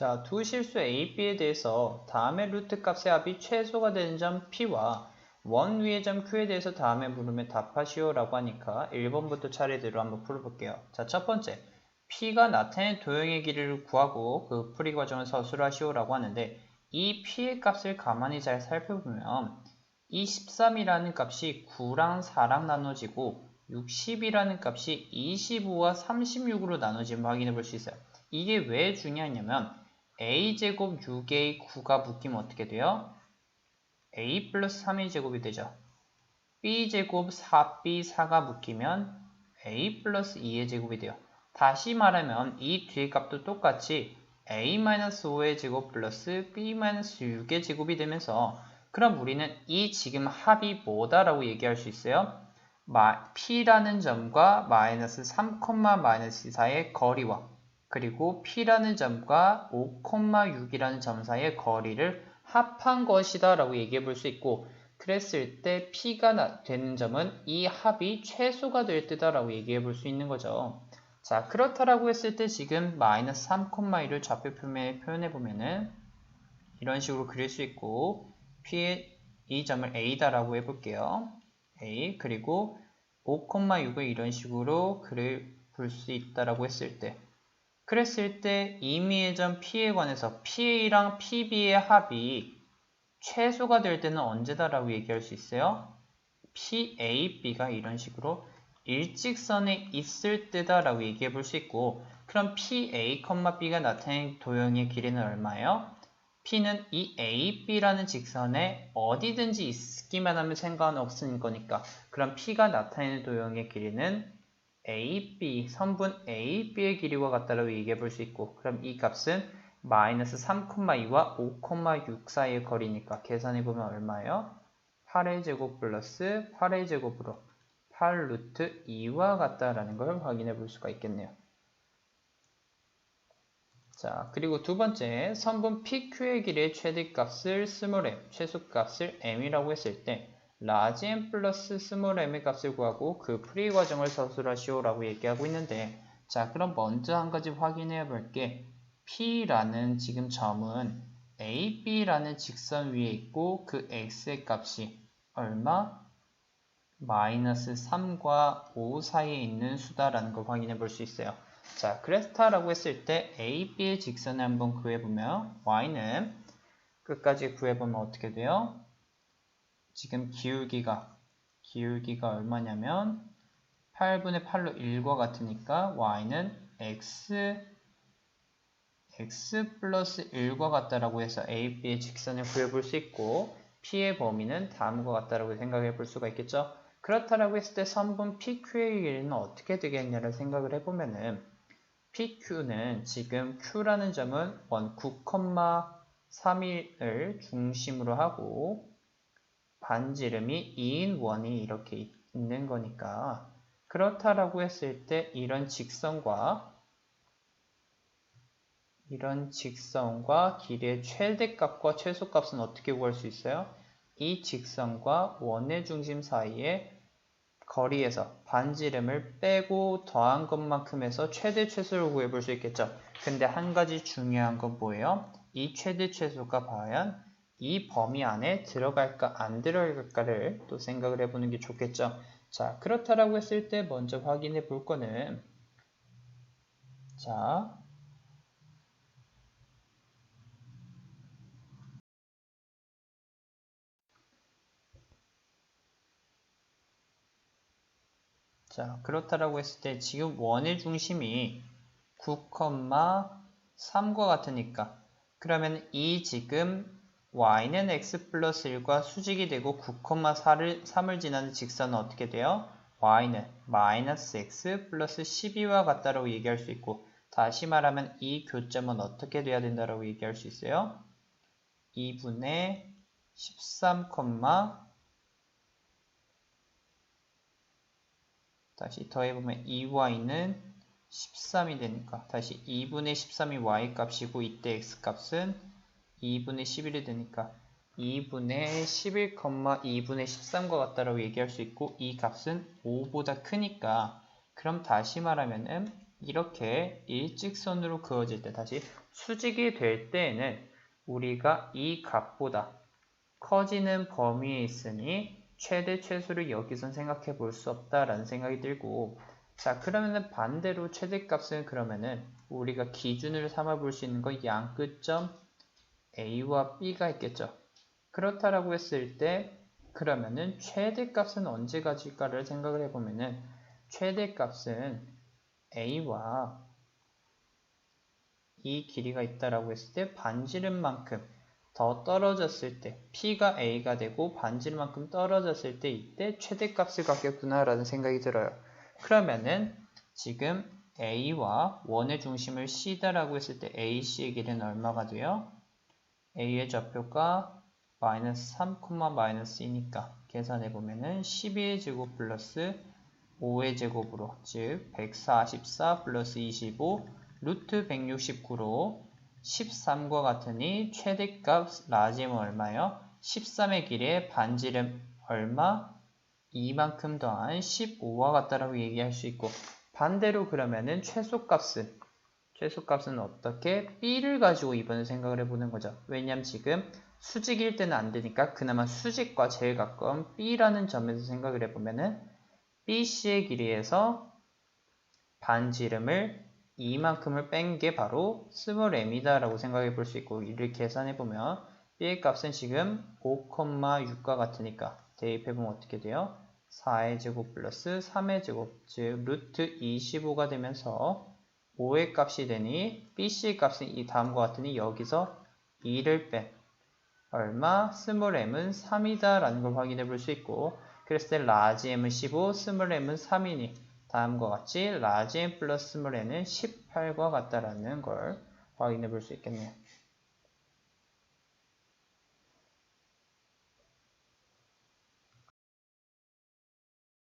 자, 두 실수 A, B에 대해서 다음의 루트 값의 합이 최소가 되는 점 P와 원 위의 점 Q에 대해서 다음에 물으면 답하시오 라고 하니까 1번부터 차례대로 한번 풀어볼게요. 자, 첫 번째, P가 나타낸 도형의 길이를 구하고 그 풀이 과정을 서술하시오 라고 하는데 이 P의 값을 가만히 잘 살펴보면 이 13이라는 값이 9랑 4랑 나눠지고 60이라는 값이 25와 36으로 나눠짐을 확인해 볼 수 있어요. 이게 왜 중요하냐면 a제곱 6a 9가 묶이면 어떻게 돼요? a 플러스 3의 제곱이 되죠. b제곱 4b 4가 묶이면 a 플러스 2의 제곱이 돼요. 다시 말하면 이 뒤의 값도 똑같이 a-5의 제곱 플러스 b-6의 제곱이 되면서 그럼 우리는 이 지금 합이 뭐다라고 얘기할 수 있어요? P라는 점과 마이너스 3, 마이너스 4의 거리와 그리고 P라는 점과 5,6이라는 점 사이의 거리를 합한 것이다 라고 얘기해 볼 수 있고 그랬을 때 P가 되는 점은 이 합이 최소가 될 때다 라고 얘기해 볼 수 있는 거죠. 자, 그렇다라고 했을 때 지금 마이너스 3,2를 좌표 표면에 표현해 보면은 이런 식으로 그릴 수 있고 P의 이 점을 A다 라고 해볼게요. A 그리고 5,6을 이런 식으로 그릴 수 있다라고 했을 때 그랬을 때 임의의 점 P에 관해서 PA랑 PB의 합이 최소가 될 때는 언제다라고 얘기할 수 있어요? PAB가 이런 식으로 일직선에 있을 때다라고 얘기해 볼 수 있고 그럼 PA, B가 나타낸 도형의 길이는 얼마예요? P는 이 AB라는 직선에 어디든지 있기만 하면 상관없는 거니까 그럼 P가 나타내는 도형의 길이는 AB, 선분 AB의 길이와 같다라고 얘기해 볼 수 있고 그럼 이 값은 마이너스 3,2와 5,6 사이의 거리니까 계산해 보면 얼마예요? 8의 제곱 플러스 8의 제곱으로 8 루트 2와 같다라는 걸 확인해 볼 수가 있겠네요. 자, 그리고 두 번째, 선분 PQ의 길이의 최대값을 스몰 m, 최소값을 m이라고 했을 때 라지 m 플러스 스몰 m의 값을 구하고 그 풀이 과정을 서술하시오 라고 얘기하고 있는데 자, 그럼 먼저 한 가지 확인해 볼게. P라는 지금 점은 AB라는 직선 위에 있고 그 x의 값이 얼마? 마이너스 3과 5 사이에 있는 수다라는 걸 확인해 볼 수 있어요. 자, 그래스타라고 했을 때 A, B의 직선을 한번 구해보면 y는 끝까지 구해보면 어떻게 돼요? 지금 기울기가 얼마냐면 8분의 8로 1과 같으니까 y는 x 플러스 1과 같다라고 해서 A, B의 직선을 구해볼 수 있고 P의 범위는 다음과 같다라고 생각해 볼 수가 있겠죠. 그렇다라고 했을 때 선분 PQ의 길이는 어떻게 되겠냐를 생각을 해보면은 PQ는 지금 Q라는 점은 원 9,31을 중심으로 하고 반지름이 2인 원이 이렇게 있는 거니까 그렇다라고 했을 때 이런 직선과 길이의 최대값과 최소값은 어떻게 구할 수 있어요? 이 직선과 원의 중심 사이의 거리에서 반지름을 빼고 더한 것만큼 해서 최대 최소를 구해볼 수 있겠죠. 근데 한 가지 중요한 건 뭐예요? 이 최대 최소가 과연 이 범위 안에 들어갈까 안 들어갈까를 또 생각을 해보는 게 좋겠죠. 자, 그렇다라고 했을 때 먼저 확인해 볼 거는 자, 그렇다라고 했을 때 지금 원의 중심이 9,3과 같으니까 그러면 이 지금 y는 x 플러스 1과 수직이 되고 9,3을 지나는 직선은 어떻게 돼요? y는 마이너스 x 플러스 12와 같다라고 얘기할 수 있고 다시 말하면 이 교점은 어떻게 돼야 된다라고 얘기할 수 있어요? 2분의 13, 다시 더해보면 2y는 13이 되니까 다시 2분의 13이 y 값이고 이때 x 값은 2분의 11이 되니까 2분의 11, 2분의 13과 같다라고 얘기할 수 있고 이 값은 5보다 크니까 그럼 다시 말하면은 이렇게 일직선으로 그어질 때, 다시 수직이 될 때에는 우리가 이 값보다 커지는 범위에 있으니 최대 최소를 여기선 생각해 볼 수 없다라는 생각이 들고, 자, 그러면은 반대로 최대값은 그러면은 우리가 기준을 삼아 볼 수 있는 건 양끝점 A와 B가 있겠죠. 그렇다라고 했을 때 그러면은 최대값은 언제 가질까를 생각을 해보면은 최대값은 A와 이 길이가 있다라고 했을 때 반지름만큼 더 떨어졌을 때 P가 A가 되고 반지름만큼 떨어졌을 때 이때 최대값을 갖겠구나 라는 생각이 들어요. 그러면은 지금 A와 원의 중심을 C다라고 했을 때 AC의 길이는 얼마가 돼요? A의 좌표가 마이너스 3, 마이너스 2니까 계산해보면은 12의 제곱 플러스 5의 제곱으로, 즉 144 플러스 25 루트 169로 13과 같으니 최대값 라지는 얼마요? 13의 길이에 반지름 얼마? 이만큼 더한 15와 같다라고 얘기할 수 있고, 반대로 그러면은 최소값은 어떻게? B를 가지고 이번에 생각을 해보는 거죠. 왜냐면 지금 수직일 때는 안 되니까 그나마 수직과 제일 가까운 B라는 점에서 생각을 해보면은 BC의 길이에서 반지름을 이만큼을 뺀 게 바로 스몰 m이다 라고 생각해 볼 수 있고, 이를 계산해 보면 B의 값은 지금 5,6과 같으니까 대입해보면 어떻게 돼요? 4의 제곱 플러스 3의 제곱, 즉 루트 25가 되면서 5의 값이 되니 BC의 값은 이 다음과 같으니 여기서 2를 뺀 얼마? 스몰 m은 3이다 라는 걸 확인해 볼 수 있고, 그랬을 때 라지 m은 15, 스몰 m은 3이니 다음과 같이 라지 m 플러스 스몰 m은 18과 같다라는 걸 확인해 볼 수 있겠네요.